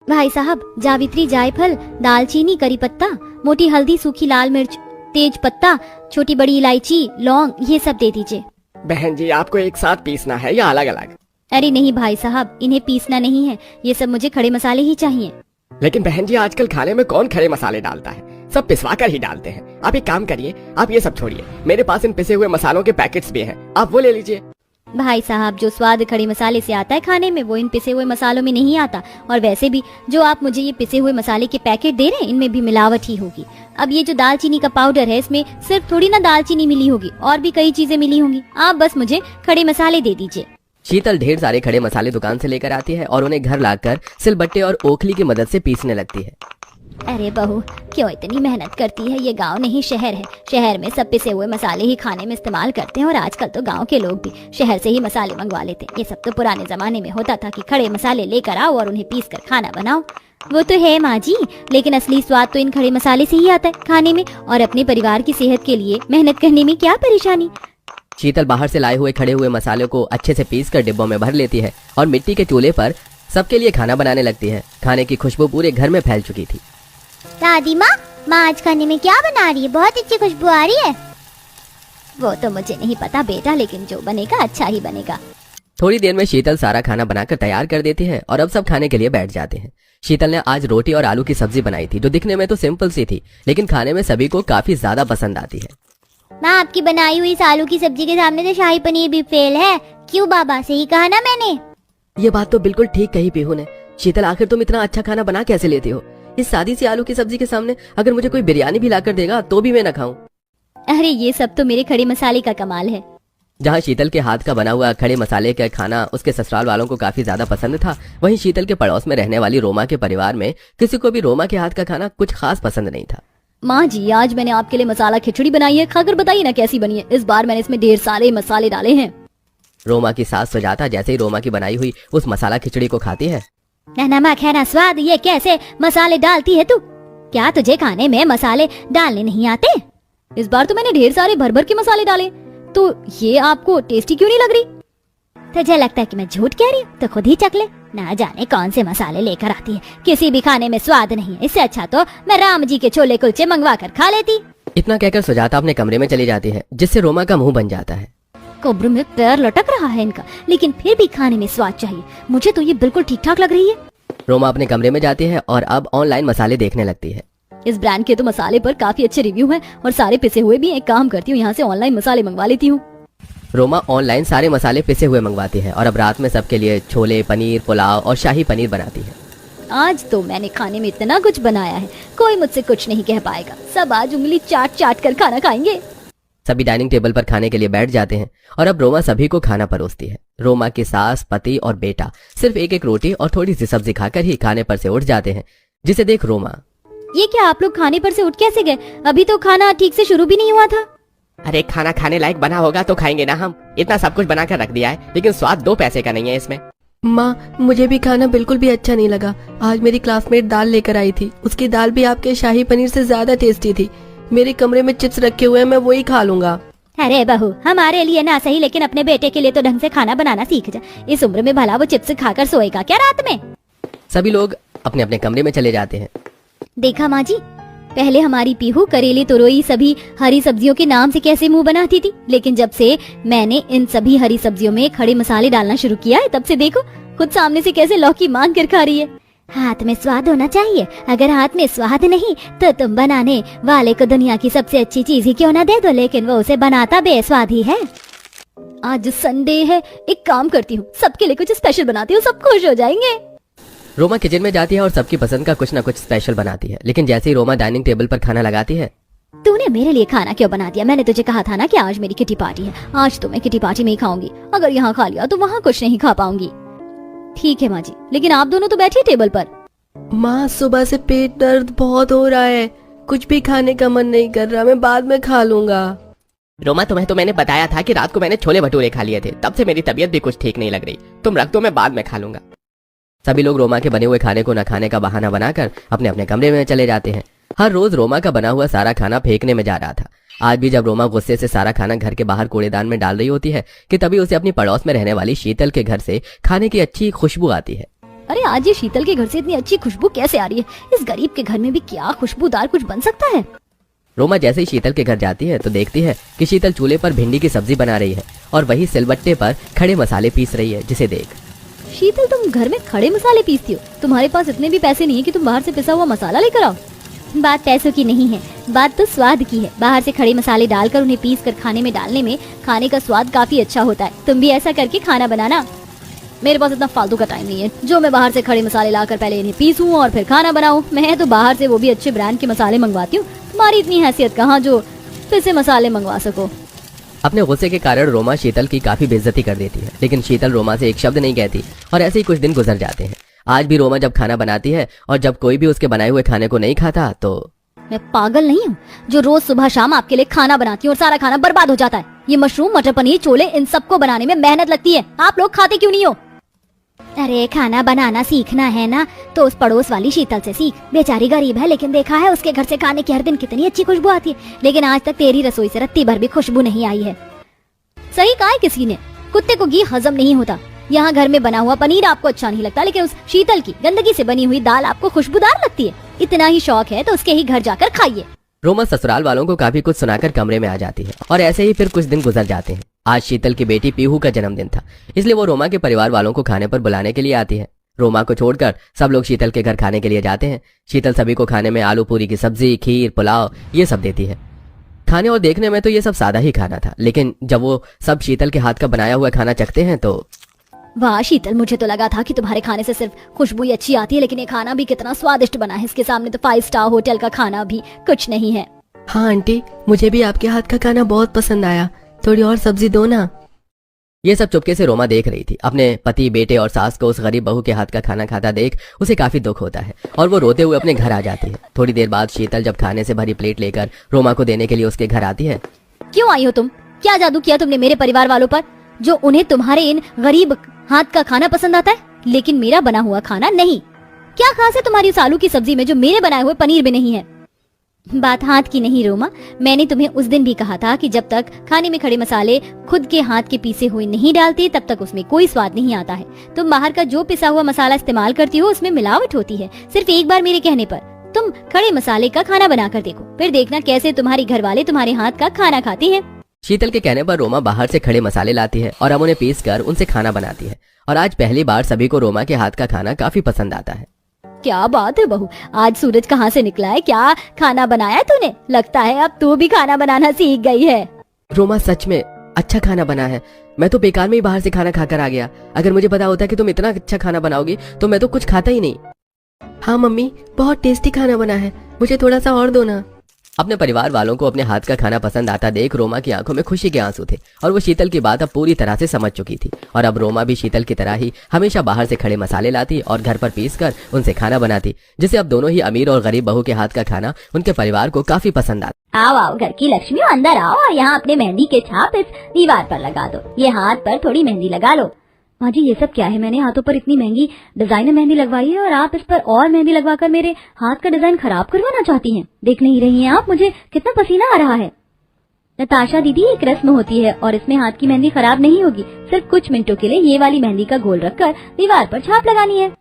भाई साहब, जावित्री, जायफल, दालचीनी, करी पत्ता, मोटी हल्दी, सूखी लाल मिर्च, तेज पत्ता, छोटी बड़ी इलायची, लौंग, ये सब दे दीजिए। बहन जी, आपको एक साथ पीसना है या अलग अलग? अरे नहीं भाई साहब, इन्हें पीसना नहीं है, ये सब मुझे खड़े मसाले ही चाहिए। लेकिन बहन जी, आजकल खाने में कौन खड़े मसाले डालता है, सब पिसवा कर ही डालते हैं। आप एक काम करिए, आप ये सब छोड़िए, मेरे पास इन पिसे हुए मसालों के पैकेट्स भी हैं, आप वो ले लीजिए। भाई साहब, जो स्वाद खड़े मसाले से आता है खाने में, वो इन पिसे हुए मसालों में नहीं आता। और वैसे भी जो आप मुझे ये पिसे हुए मसाले के पैकेट दे रहे हैं, इनमें भी मिलावट ही होगी। अब ये जो दालचीनी का पाउडर है, इसमें सिर्फ थोड़ी ना दालचीनी मिली होगी, और भी कई चीजें मिली होंगी। आप बस मुझे खड़े मसाले दे दीजिए। शीतल ढेर सारे खड़े मसाले दुकान से लेकर आती है और उन्हें घर लाकर सिलबट्टे और ओखली की मदद से पीसने लगती है। अरे बहू, क्यों इतनी मेहनत करती है? ये गांव नहीं शहर है। शहर में सब पिसे हुए मसाले ही खाने में इस्तेमाल करते हैं, और आजकल तो गांव के लोग भी शहर से ही मसाले मंगवा लेते हैं। ये सब तो पुराने जमाने में होता था कि खड़े मसाले लेकर आओ और उन्हें पीस कर खाना बनाओ। वो तो है माँ जी, लेकिन असली स्वाद तो इन खड़े मसाले से ही आता है खाने में। और अपने परिवार की सेहत के लिए मेहनत करने में क्या परेशानी। शीतल बाहर से लाए हुए खड़े हुए मसालों को अच्छे से पीस कर डिब्बों में भर लेती है और मिट्टी के चूल्हे पर सबके लिए खाना बनाने लगती है। खाने की खुशबू पूरे घर में फैल चुकी थी। दादी माँ, आज खाने में क्या बना रही है? बहुत अच्छी खुशबू आ रही है। वो तो मुझे नहीं पता बेटा, लेकिन जो बनेगा अच्छा ही बनेगा। थोड़ी देर में शीतल सारा खाना बनाकर तैयार कर देती है और अब सब खाने के लिए बैठ जाते हैं। शीतल ने आज रोटी और आलू की सब्जी बनाई थी, जो दिखने में तो सिंपल सी थी, लेकिन खाने में सभी को काफी ज्यादा पसंद आती है। माँ, आपकी बनाई हुई इस आलू की सब्जी के सामने तो शाही पनीर भी फेल है। क्यों बाबा, से ही कहा ना मैंने। ये बात तो बिल्कुल ठीक कही पीहू ने। शीतल, आखिर तुम इतना अच्छा खाना बना कैसे लेती हो? इस सादी सी आलू की सब्जी के सामने अगर मुझे कोई बिरयानी भी लाकर देगा तो भी मैं न खाऊं। अरे ये सब तो मेरे खड़े मसाले का कमाल है। जहाँ शीतल के हाथ का बना हुआ खड़े मसाले का खाना उसके ससुराल वालों को काफी ज्यादा पसंद था, वहीं शीतल के पड़ोस में रहने वाली रोमा के परिवार में किसी को भी रोमा के हाथ का खाना कुछ खास पसंद नहीं था। माँ जी, आज मैंने आपके लिए मसाला खिचड़ी बनाई है, खाकर बताइए ना कैसी बनी है। इस बार मैंने इसमें ढेर सारे मसाले डाले हैं। रोमा की सास सुजाता जैसे ही रोमा की बनाई हुई उस मसाला खिचड़ी को खाती है। नमक है ना स्वाद, ये कैसे मसाले डालती है तू? क्या तुझे खाने में मसाले डालने नहीं आते? इस बार तो मैंने ढेर सारे भर भर के मसाले डाले, तो ये आपको टेस्टी क्यों नहीं लग रही? तुझे लगता है कि मैं झूठ कह रही हूँ? तो खुद ही चख ले। ना जाने कौन से मसाले लेकर आती है, किसी भी खाने में स्वाद नहीं है। इससे अच्छा तो मैं राम जी के छोले कुलचे मंगवा कर खा लेती। इतना कहकर सुजाता अपने कमरे में चली जाती है, जिससे रोमा का मुंह बन जाता है। कोबरू में पैर लटक रहा है इनका, लेकिन फिर भी खाने में स्वाद चाहिए। मुझे तो ये बिल्कुल ठीक ठाक लग रही है। रोमा अपने कमरे में जाती है और अब ऑनलाइन मसाले देखने लगती है। इस ब्रांड के तो मसाले पर काफी अच्छे रिव्यू हैं और सारे पिसे हुए भी। एक काम करती हूँ, यहाँ से ऑनलाइन मसाले मंगवा लेती हूँ। रोमा ऑनलाइन सारे मसाले पिसे हुए मंगवाती है और अब रात में सबके लिए छोले, पनीर, पुलाव और शाही पनीर बनाती है। आज तो मैंने खाने में इतना कुछ बनाया है, कोई मुझसे कुछ नहीं कह पाएगा। सब आज उंगली चाट चाट कर खाना खाएंगे। सभी डाइनिंग टेबल पर खाने के लिए बैठ जाते हैं और अब रोमा सभी को खाना परोसती है। रोमा की सास, पति और बेटा सिर्फ एक एक रोटी और थोड़ी सी सब्जी खाकर ही खाने पर से उठ जाते हैं, जिसे देख रोमा, ये क्या आप लोग खाने पर से उठ कैसे गए? अभी तो खाना ठीक से शुरू भी नहीं हुआ था। अरे खाना खाने लायक बना होगा तो खाएंगे ना हम। इतना सब कुछ बना कर रख दिया है, लेकिन स्वाद 2 पैसे का नहीं है इसमें। माँ, मुझे भी खाना बिल्कुल भी अच्छा नहीं लगा। आज मेरी क्लासमेट दाल लेकर आई थी, उसकी दाल भी आपके शाही पनीर से ज्यादा टेस्टी थी। मेरे कमरे में चिप्स रखे हुए हैं, मैं वही खा लूंगा। अरे बहू, हमारे लिए ना सही, लेकिन अपने बेटे के लिए तो ढंग से खाना बनाना सीख जा। इस उम्र में भला वो चिप्स खाकर सोएगा क्या रात में? सभी लोग अपने अपने कमरे में चले जाते हैं। देखा माँ जी, पहले हमारी पीहू करेले, तुरई, सभी हरी सब्जियों के नाम से कैसे मुंह बनाती थी, लेकिन जब से मैंने इन सभी हरी सब्जियों में खड़े मसाले डालना शुरू किया है, तब से देखो खुद सामने से कैसे लौकी मांग कर खा रही है। हाथ में स्वाद होना चाहिए। अगर हाथ में स्वाद नहीं तो तुम बनाने वाले को दुनिया की सबसे अच्छी चीज ही क्यों ना दे दो, लेकिन वो उसे बनाता बेस्वाद ही है। आज संडे है, एक काम करती हूँ, सबके लिए कुछ स्पेशल बनाती हूँ, सब खुश हो जाएंगे। रोमा किचन में जाती है और सबकी पसंद का कुछ न कुछ स्पेशल बनाती है, लेकिन जैसे ही रोमा डाइनिंग टेबल पर खाना लगाती है, तूने मेरे लिए खाना क्यों बना दिया? मैंने तुझे कहा था ना कि आज मेरी किटी पार्टी है। आज तो मैं किटी पार्टी में ही खाऊंगी। अगर यहाँ खा लिया तो वहाँ कुछ नहीं खा पाऊंगी। ठीक है माँ जी, लेकिन आप दोनों तो बैठिए टेबल पर। माँ, सुबह से पेट दर्द बहुत हो रहा है, कुछ भी खाने का मन नहीं कर रहा, मैं बाद में खा लूंगा। रोमा, तुम्हें तो मैंने बताया था कि रात को मैंने छोले भटूरे खा लिए थे, तब से मेरी तबीयत भी कुछ ठीक नहीं लग रही। तुम रख दो, मैं बाद में खा लूंगा। सभी लोग रोमा के बने हुए खाने को न खाने का बहाना बनाकर अपने अपने कमरे में चले जाते हैं। हर रोज रोमा का बना हुआ सारा खाना फेंकने में जा रहा था। आज भी जब रोमा गुस्से से सारा खाना घर के बाहर कूड़ेदान में डाल रही होती है कि तभी उसे अपनी पड़ोस में रहने वाली शीतल के घर से खाने की अच्छी खुशबू आती है। अरे आज ये शीतल के घर से इतनी अच्छी खुशबू कैसे आ रही है? इस गरीब के घर में भी क्या खुशबूदार कुछ बन सकता है? रोमा जैसे ही शीतल के घर जाती है तो देखती है कि शीतल चूल्हे पर भिंडी की सब्जी बना रही है और वही सिलबट्टे पर खड़े मसाले पीस रही है, जिसे देख शीतल, तुम घर में खड़े मसाले पीसती हो? तुम्हारे पास इतने भी पैसे नहीं है कि तुम बाहर से पिसा हुआ मसाला लेकर आओ। बात पैसों की नहीं है, बात तो स्वाद की है। बाहर से खड़े मसाले डालकर उन्हें पीस कर खाने में डालने में खाने का स्वाद काफी अच्छा होता है। तुम भी ऐसा करके खाना बनाना। मेरे पास इतना फालतू का टाइम नहीं है जो मैं बाहर से खड़े मसाले लाकर पहले इन्हें पीसूं और फिर खाना बनाऊं। मैं तो बाहर से वो भी अच्छे ब्रांड के मसाले मंगवाती हूँ। तुम्हारी इतनी हैसियत कहाँ जो पिसे मसाले मंगवा सको। अपने गुस्से के कारण रोमा शीतल की काफी बेइज्जती कर देती है, लेकिन शीतल रोमा से एक शब्द नहीं कहती और ऐसे ही कुछ दिन गुजर जाते हैं। आज भी रोमा जब खाना बनाती है और जब कोई भी उसके बनाए हुए खाने को नहीं खाता तो मैं पागल नहीं हूँ जो रोज सुबह शाम आपके लिए खाना बनाती हूँ और सारा खाना बर्बाद हो जाता है। ये मशरूम, मटर पनीर, छोले, इन सबको बनाने में मेहनत लगती है। आप लोग खाते क्यों नहीं हो? अरे खाना बनाना सीखना है ना तो उस पड़ोस वाली शीतल से सीख। बेचारी गरीब है लेकिन देखा है उसके घर से खाने की हर दिन कितनी अच्छी खुशबू आती है, लेकिन आज तक तेरी रसोई से रत्ती भर भी खुशबू नहीं आई है। सही कहा है किसी ने, कुत्ते को घी हजम नहीं होता। यहाँ घर में बना हुआ पनीर आपको अच्छा नहीं लगता, लेकिन उस शीतल की गंदगी से बनी हुई दाल आपको खुशबूदार लगती है। इतना ही शौक है तो उसके ही घर जाकर खाइए। रोमा ससुराल वालों को काफी कुछ सुनाकर कमरे में आ जाती है और ऐसे ही फिर कुछ दिन गुजर जाते हैं। आज शीतल की बेटी पीहू का जन्मदिन था, इसलिए वो रोमा के परिवार वालों को खाने पर बुलाने के लिए आती है। रोमा को छोड़कर सब लोग शीतल के घर खाने के लिए जाते हैं। शीतल सभी को खाने में आलू पूरी की सब्जी, खीर, पुलाव ये सब देती है। खाने और देखने में तो ये सब सादा ही खाना था, लेकिन जब वो सब शीतल के हाथ का बनाया हुआ खाना चखते हैं तो वाह शीतल, मुझे तो लगा था कि तुम्हारे खाने से सिर्फ खुशबू ही अच्छी आती है, लेकिन ये खाना भी कितना स्वादिष्ट बना है। इसके सामने तो 5 स्टार होटल का खाना भी कुछ नहीं है। हाँ आंटी, मुझे भी आपके हाथ का खाना बहुत पसंद आया, थोड़ी और सब्जी दो ना। ये सब चुपके से रोमा देख रही थी। अपने पति, बेटे और सास को उस गरीब बहू के हाथ का खाना खाता देख उसे काफी दुख होता है और वो रोते हुए अपने घर आ जाती है। थोड़ी देर बाद शीतल जब खाने से भरी प्लेट लेकर रोमा को देने के लिए उसके घर आती है। क्यों आई हो तुम? क्या जादू किया तुमने मेरे परिवार वालों पर जो उन्हें तुम्हारे इन गरीब हाथ का खाना पसंद आता है, लेकिन मेरा बना हुआ खाना नहीं? क्या खास है तुम्हारी उस आलू की सब्जी में जो मेरे बनाए हुए पनीर में नहीं है? बात हाथ की नहीं रोमा, मैंने तुम्हें उस दिन भी कहा था कि जब तक खाने में खड़े मसाले खुद के हाथ के पीसे हुए नहीं डालते तब तक उसमें कोई स्वाद नहीं आता है। तुम बाहर का जो पिसा हुआ मसाला इस्तेमाल करती हो उसमें मिलावट होती है। सिर्फ एक बार मेरे कहने पर तुम खड़े मसाले का खाना बनाकर देखो, फिर देखना कैसे तुम्हारे घर वाले तुम्हारे हाथ का खाना खाते हैं। शीतल के कहने पर रोमा बाहर से खड़े मसाले लाती है और अब उन्हें पीस कर उनसे खाना बनाती है और आज पहली बार सभी को रोमा के हाथ का खाना काफी पसंद आता है। क्या बात है बहू, आज सूरज कहाँ से निकला है? क्या खाना बनाया तूने? लगता है अब तू भी खाना बनाना सीख गई है। रोमा सच में अच्छा खाना बना है। मैं तो बेकार में ही बाहर से खाना खाकर आ गया। अगर मुझे पता होता कि तुम इतना अच्छा खाना बनाओगी तो मैं तो कुछ खाता ही नहीं। हाँ मम्मी, बहुत टेस्टी खाना बना है, मुझे थोड़ा सा और दो ना। अपने परिवार वालों को अपने हाथ का खाना पसंद आता देख रोमा की आंखों में खुशी के आंसू थे और वो शीतल की बात अब पूरी तरह से समझ चुकी थी। और अब रोमा भी शीतल की तरह ही हमेशा बाहर से खड़े मसाले लाती और घर पर पीसकर उनसे खाना बनाती, जिससे अब दोनों ही अमीर और गरीब बहू के हाथ का खाना उनके परिवार को काफी पसंद आता। आओ आओ घर की लक्ष्मी, अंदर आओ और यहाँ अपने मेहंदी के छाप इस दीवार पर लगा दो। ये हाथ पर थोड़ी मेहंदी लगा लो। माँ जी ये सब क्या है? मैंने हाथों पर इतनी महंगी डिजाइनर मेहंदी लगवाई है और आप इस पर और मेहंदी लगवाकर मेरे हाथ का डिजाइन खराब करवाना चाहती हैं। देख नहीं रही हैं आप मुझे कितना पसीना आ रहा है? नताशा दीदी, एक रस्म होती है और इसमें हाथ की मेहंदी खराब नहीं होगी। सिर्फ कुछ मिनटों के लिए ये वाली मेहंदी का घोल रखकर दीवार पर छाप लगानी है।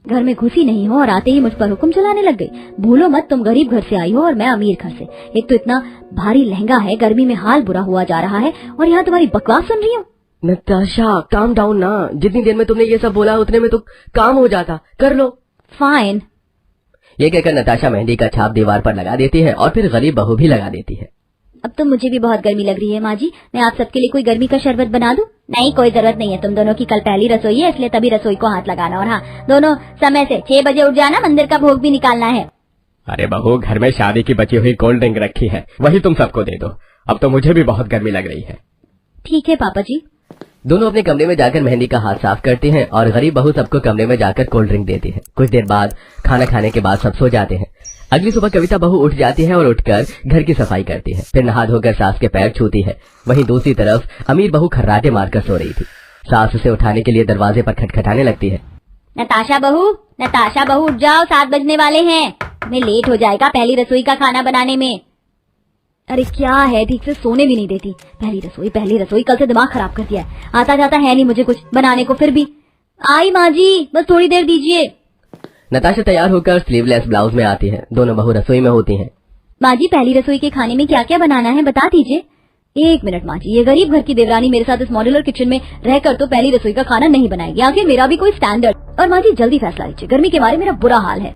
घर में घुसी नहीं हो और आते ही मुझ पर हुक्म चलाने लग गई। भूलो मत तुम गरीब घर से आई हो और मैं अमीर घर से। एक तो इतना भारी लहंगा है, गर्मी में हाल बुरा हुआ जा रहा है और यहाँ तुम्हारी बकवास सुन रही हूँ। नताशा काम डाउन ना, जितनी देर में तुमने ये सब बोला उतने में तो काम हो जाता, कर लो। फाइन। ये कहकर नताशा मेहंदी का छाप दीवार पर लगा देती है और फिर गरीब बहू भी लगा देती है। अब तो मुझे भी बहुत गर्मी लग रही है माँ जी, मैं आप सबके लिए कोई गर्मी का शरबत बना दूं? नहीं, कोई जरूरत नहीं है। तुम दोनों की कल पहली रसोई है, इसलिए तभी रसोई को हाथ लगाना। और हाँ, दोनों समय से 6 बजे उठ जाना, मंदिर का भोग भी निकालना है। अरे बहू, घर में शादी की बची हुई कोल्ड ड्रिंक रखी है, वही तुम सबको दे दो। अब तो मुझे भी बहुत गर्मी लग रही है। ठीक है पापा जी। दोनों अपने कमरे में जाकर मेहंदी का हाथ साफ करते हैं और गरीब बहू सबको कमरे में जाकर कोल्ड ड्रिंक देती है। कुछ देर बाद खाना खाने के बाद सब सो जाते हैं। अगली सुबह कविता बहू उठ जाती है और उठकर घर की सफाई करती है, फिर नहा धोकर सास के पैर छूती है। वहीं दूसरी तरफ अमीर बहू खर्राटे मारकर सो रही थी। सास उसे उठाने के लिए दरवाजे पर खटखटाने लगती है। नताशा बहू उठ जाओ, 7 बजने वाले हैं। मैं लेट हो जाएगा पहली रसोई का खाना बनाने में। अरे क्या है, ठीक से सोने भी नहीं देती। पहली रसोई, कल से दिमाग खराब कर दिया है। आता जाता है नहीं मुझे कुछ बनाने को, फिर भी आई माँ जी, बस थोड़ी देर दीजिए। नताशा तैयार होकर स्लीवलेस ब्लाउज में आती है। दोनों बहू रसोई में होती हैं। माँ जी, पहली रसोई के खाने में क्या क्या बनाना है बता दीजिए। एक मिनट माँ जी, ये गरीब घर की देवरानी मेरे साथ इस मॉड्यूलर किचन में रहकर तो पहली रसोई का खाना नहीं बनाएगी। आखिर मेरा भी कोई स्टैंडर्ड। और माँ जी जल्दी फैसला लीजिए, गर्मी के मारे मेरा बुरा हाल है।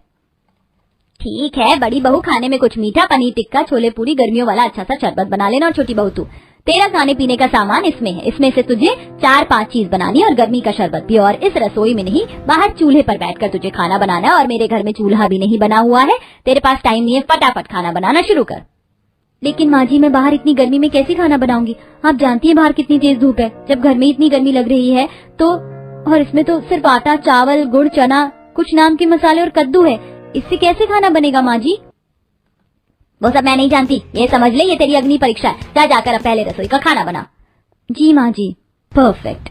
ठीक है बड़ी बहू, खाने में कुछ मीठा, पनीर टिक्का, छोले पूरी, गर्मियों वाला अच्छा सा शरबत बना लेना। और छोटी बहू तू, तेरा खाने पीने का सामान इसमें है, इसमें से तुझे 4-5 चीज बनानी है और गर्मी का शरबत भी। और इस रसोई में नहीं, बाहर चूल्हे पर बैठकर तुझे खाना बनाना है। और मेरे घर में चूल्हा भी नहीं बना हुआ है, तेरे पास टाइम नहीं है, फटाफट खाना बनाना शुरू कर। लेकिन माँ जी मैं बाहर इतनी गर्मी में कैसे खाना बनाऊंगी? आप जानती हैं बाहर कितनी तेज धूप है। जब घर में इतनी गर्मी लग रही है तो, और इसमें तो सिर्फ आटा, चावल, गुड़, चना, कुछ नाम के मसाले और कद्दू है, इससे कैसे खाना बनेगा माँ जी? वो सब मैं नहीं जानती, ये समझ ले ये तेरी अग्नि परीक्षा है। जा जाकर अब पहले रसोई का खाना बना। जी माँ जी, परफेक्ट।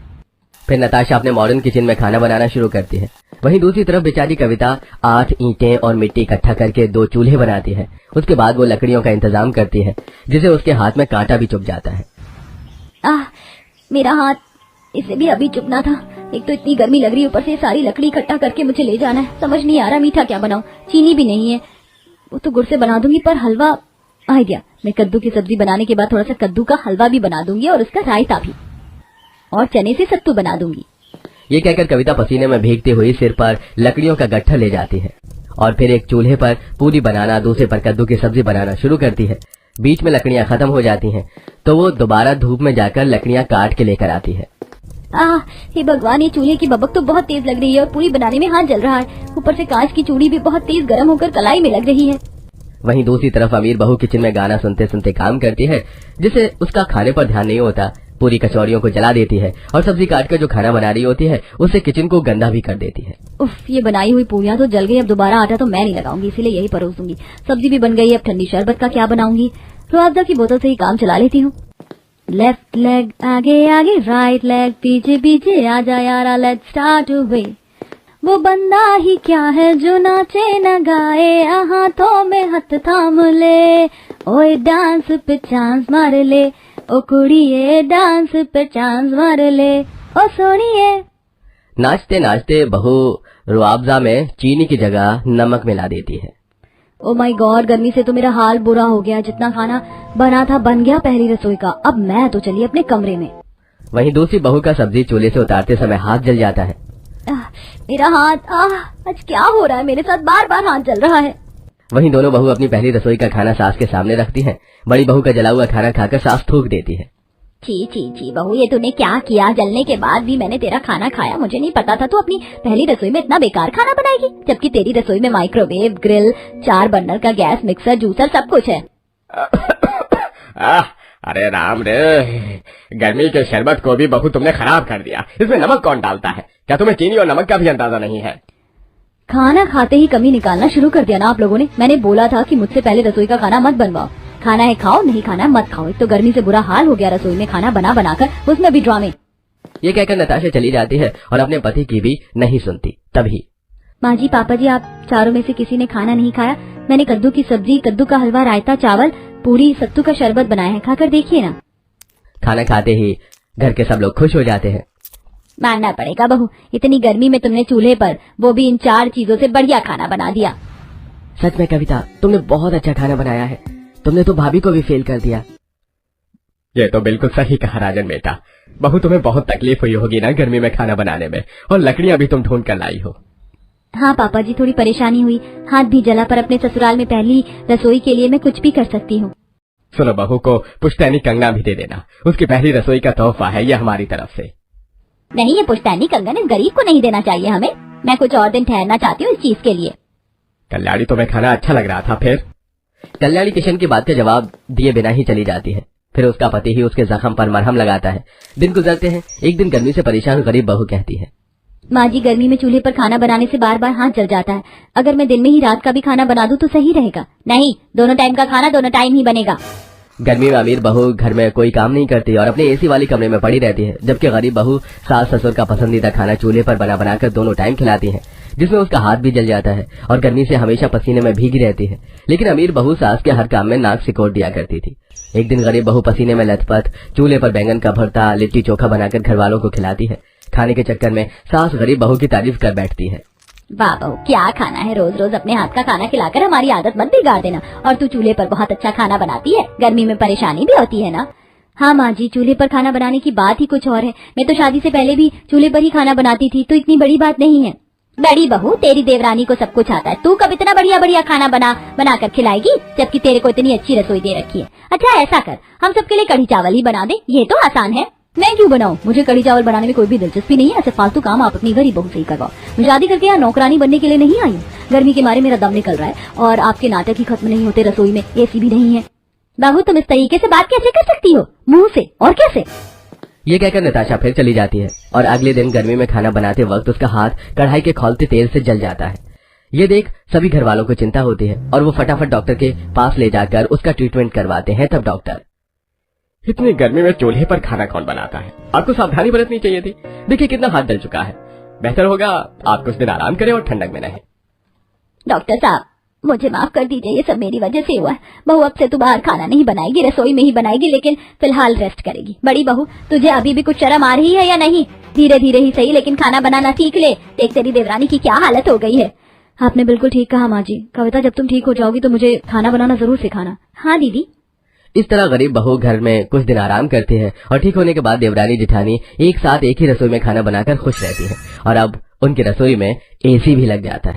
फिर नताशा अपने मॉडर्न किचन में खाना बनाना शुरू करती है। वहीं दूसरी तरफ बेचारी कविता 8 ईंटें और मिट्टी इकट्ठा करके 2 चूल्हे बनाती है। उसके बाद वो लकड़ियों का इंतजाम करती है, जिसे उसके हाथ में कांटा भी चुभ जाता है। मेरा हाथ, इसे भी अभी चुभना था। एक तो इतनी गर्मी लग रही है, ऊपर से सारी लकड़ी इकट्ठा करके मुझे ले जाना है। समझ नहीं आ रहा मीठा क्या बनाऊं। चीनी भी नहीं है, वो तो गुड़ से बना दूंगी, पर हलवा आइडिया। मैं कद्दू की सब्जी बनाने के बाद थोड़ा सा कद्दू का हलवा भी बना दूंगी और उसका रायता भी, और चने से सत्तू बना दूंगी। ये कहकर कविता पसीने में भीगती हुई सिर पर लकड़ियों का गट्ठा ले जाती है और फिर एक चूल्हे पर पूरी बनाना, दूसरे पर कद्दू की सब्जी बनाना शुरू करती है। बीच में लकड़ियां खत्म हो जाती हैं तो वो दोबारा धूप में जाकर लकड़ियां काट के लेकर आती है। हे भगवान, ये चूल्हे की भभक तो बहुत तेज लग रही है और पूरी बनाने में हाथ जल रहा है। ऊपर से कांच की चूड़ी भी बहुत तेज गर्म होकर कलाई में लग रही है। वहीं दूसरी तरफ अमीर बहू किचन में गाना सुनते सुनते काम करती है, जिसे उसका खाने पर ध्यान नहीं होता। पूरी कचौरियों को जला देती है और सब्जी काटकर जो खाना बना रही होती है उससे किचन को गंदा भी कर देती है। उफ, ये बनाई हुई पूरियां तो जल गई। अब दोबारा आटा तो मैं नहीं लगाऊंगी, इसीलिए यही परोस दूंगी। सब्जी भी बन गई, अब ठंडी शरबत का क्या बनाऊंगी? रुआवजा की बोतल से ही काम चला लेती हूँ। लेफ्ट लेग आगे आगे, राइट लेग पीछे पीछे, आजा यारा लेट्स स्टार्ट अवे। वो बंदा ही क्या है जो नाचे न गाए, हाथों में हाथ थाम ले। ओए डांस पे चांस मार ले, ओ कुड़िए डांस पे चांस मार ले, ओ सोनिए। नाचते नाचते बहू रुआवजा में चीनी की जगह नमक मिला देती है। ओ माय गॉड, गर्मी से तो मेरा हाल बुरा हो गया। जितना खाना बना था बन गया पहली रसोई का। अब मैं तो चली अपने कमरे में। वहीं दूसरी बहू का सब्जी चूल्हे से उतारते समय हाथ जल जाता है। मेरा हाथ, आज क्या हो रहा है मेरे साथ? बार बार हाथ जल रहा है। वहीं दोनों बहू अपनी पहली रसोई का खाना सास के सामने रखती हैं। बड़ी बहू का जला हुआ खाना खाकर सास थूक देती है। छी छी छी बहू, ये तूने क्या किया? जलने के बाद भी मैंने तेरा खाना खाया। मुझे नहीं पता था तू अपनी पहली रसोई में इतना बेकार खाना बनाएगी, जबकि तेरी रसोई में माइक्रोवेव, ग्रिल, 4 बर्नर का गैस, मिक्सर, जूसर सब कुछ है। अरे राम रे, गर्मी के शरबत को भी बहू तुमने खराब कर दिया। इसमें नमक कौन डालता है? क्या तुम्हें चीनी और नमक का भी अंदाजा नहीं है? खाना खाते ही कमी निकालना शुरू कर दिया ना आप लोगों ने। मैंने बोला था कि मुझसे पहले रसोई का खाना मत बनवाओ। खाना है खाओ, नहीं खाना मत खाओ। एक तो गर्मी से बुरा हाल हो गया रसोई में खाना बना बनाकर, उसमें भी ड्रामे। ये कहकर नताशा चली जाती है और अपने पति की भी नहीं सुनती। तभी माँ जी, पापा जी, आप चारों में से किसी ने खाना नहीं खाया। मैंने कद्दू की सब्जी, कद्दू का हलवा, रायता, चावल, पूरी, सत्तू का शरबत बनाया है, खाकर देखिए ना। खाना खाते ही घर के सब लोग खुश हो जाते हैं। मानना पड़ेगा बहू, इतनी गर्मी में तुमने चूल्हे पर, वो भी इन 4 चीजों से बढ़िया खाना बना दिया। सच में कविता, तुमने बहुत अच्छा खाना बनाया है। तुमने तो भाभी को भी फेल कर दिया। ये तो बिल्कुल सही कहा राजन बेटा। बहू तुम्हें बहुत तकलीफ हुई होगी ना गर्मी में खाना बनाने में, और लकड़ियां भी तुम ढूंढ कर लाई हो। हाँ पापा जी, थोड़ी परेशानी हुई, हाथ भी जला, पर अपने ससुराल में पहली रसोई के लिए मैं कुछ भी कर सकती हूँ। सुनो, बहू को पुश्तैनी कंगना भी दे देना। उसकी पहली रसोई का तोहफा है ये हमारी तरफ से। नहीं, ये पुश्तैनी कंगन इस गरीब को नहीं देना चाहिए हमें। मैं कुछ और दिन ठहरना चाहती हूँ इस चीज के लिए। कल्याणी, तुम्हें खाना अच्छा लग रहा था? फिर कल्याणी किशन की बात का जवाब दिए बिना ही चली जाती है। फिर उसका पति ही उसके जख्म पर मरहम लगाता है। दिन गुजरते हैं। एक दिन गर्मी से परेशान गरीब बहू कहती है, माँ जी, गर्मी में चूल्हे पर खाना बनाने से बार बार हाथ जल जाता है। अगर मैं दिन में ही रात का भी खाना बना दूं तो सही रहेगा। नहीं, दोनों टाइम का खाना दोनों टाइम ही बनेगा। गर्मी में अमीर बहू घर में कोई काम नहीं करती और अपने एसी वाली कमरे में पड़ी रहती है, जबकि गरीब बहू सास ससुर का पसंदीदा खाना चूल्हे पर बना बनाकर दोनों टाइम खिलाती है, जिसमें उसका हाथ भी जल जाता है और गर्मी से हमेशा पसीने में भीगी रहती है। लेकिन अमीर बहू सास के हर काम में नाक सिकोड़ दिया करती थी। एक दिन गरीब बहू पसीने में लथपथ चूल्हे पर बैंगन का भरता, लिट्टी चोखा बनाकर घर वालों को खिलाती है, खाने के चक्कर में सास गरीब बहू की तारीफ कर बैठती है। वाह बहू, क्या खाना है, रोज रोज अपने हाथ का खाना खिलाकर हमारी आदत मत बिगाड़ देना। और तू चूल्हे पर बहुत अच्छा खाना बनाती है, गर्मी में परेशानी भी होती है ना। हाँ माँ जी, चूल्हे पर खाना बनाने की बात ही कुछ और है। मैं तो शादी से पहले भी चूल्हे पर ही खाना बनाती थी, तो इतनी बड़ी बात नहीं है। बड़ी बहू, तेरी देवरानी को सब कुछ आता है, तू कब इतना बढ़िया बढ़िया खाना बना कर खिलाएगी, जबकि तेरे को इतनी अच्छी रसोई दे रखी है। अच्छा ऐसा कर, हम सबके लिए कढ़ी चावल ही बना दे, ये तो आसान है। मैं क्यों बनाऊं, मुझे कढ़ी चावल बनाने में कोई भी दिलचस्पी नहीं है। ऐसे फालतू काम आप अपनी गरीब बहू से ही करवाओ। मैं शादी करके यहाँ नौकरानी बनने के लिए नहीं आई हूँ। गर्मी के मारे मेरा दम निकल रहा है और आपके नाटक ही खत्म नहीं होते, रसोई में एसी भी नहीं है। बहू, तुम इस तरीके से बात कैसे कर सकती हो, मुंह से, और कैसे? ये कहकर नताशा फिर चली जाती है और अगले दिन गर्मी में खाना बनाते वक्त उसका हाथ कढ़ाई के खौलते तेल से जल जाता है। ये देख सभी घर वालों को चिंता होती है और वो फटाफट डॉक्टर के पास ले जाकर उसका ट्रीटमेंट करवाते हैं। तब डॉक्टर, इतनी गर्मी में चूल्हे पर खाना कौन बनाता है, आपको सावधानी बरतनी चाहिए थी। देखिए कितना हाथ जल चुका है, बेहतर होगा आप कुछ दिन आराम करें और ठंडक में रहें। डॉक्टर साहब, मुझे माफ कर दीजिए, ये सब मेरी वजह से हुआ है। बहू, अब से तू बाहर खाना नहीं बनाएगी, रसोई में ही बनाएगी, लेकिन फिलहाल रेस्ट करेगी। बड़ी बहू, तुझे अभी भी कुछ शर्म आ रही है या नहीं? धीरे धीरे ही सही, लेकिन खाना बनाना सीख ले। देख तेरी देवरानी की क्या हालत हो गई है। आपने बिल्कुल ठीक कहा माँ जी। कविता, जब तुम ठीक हो जाओगी तो मुझे खाना बनाना जरूर सिखाना। हाँ दीदी। इस तरह गरीब बहू घर में कुछ दिन आराम करती है और ठीक होने के बाद देवरानी जिठानी एक साथ एक ही रसोई में खाना बनाकर खुश रहती है और अब उनकी रसोई में एसी भी लग जाता है।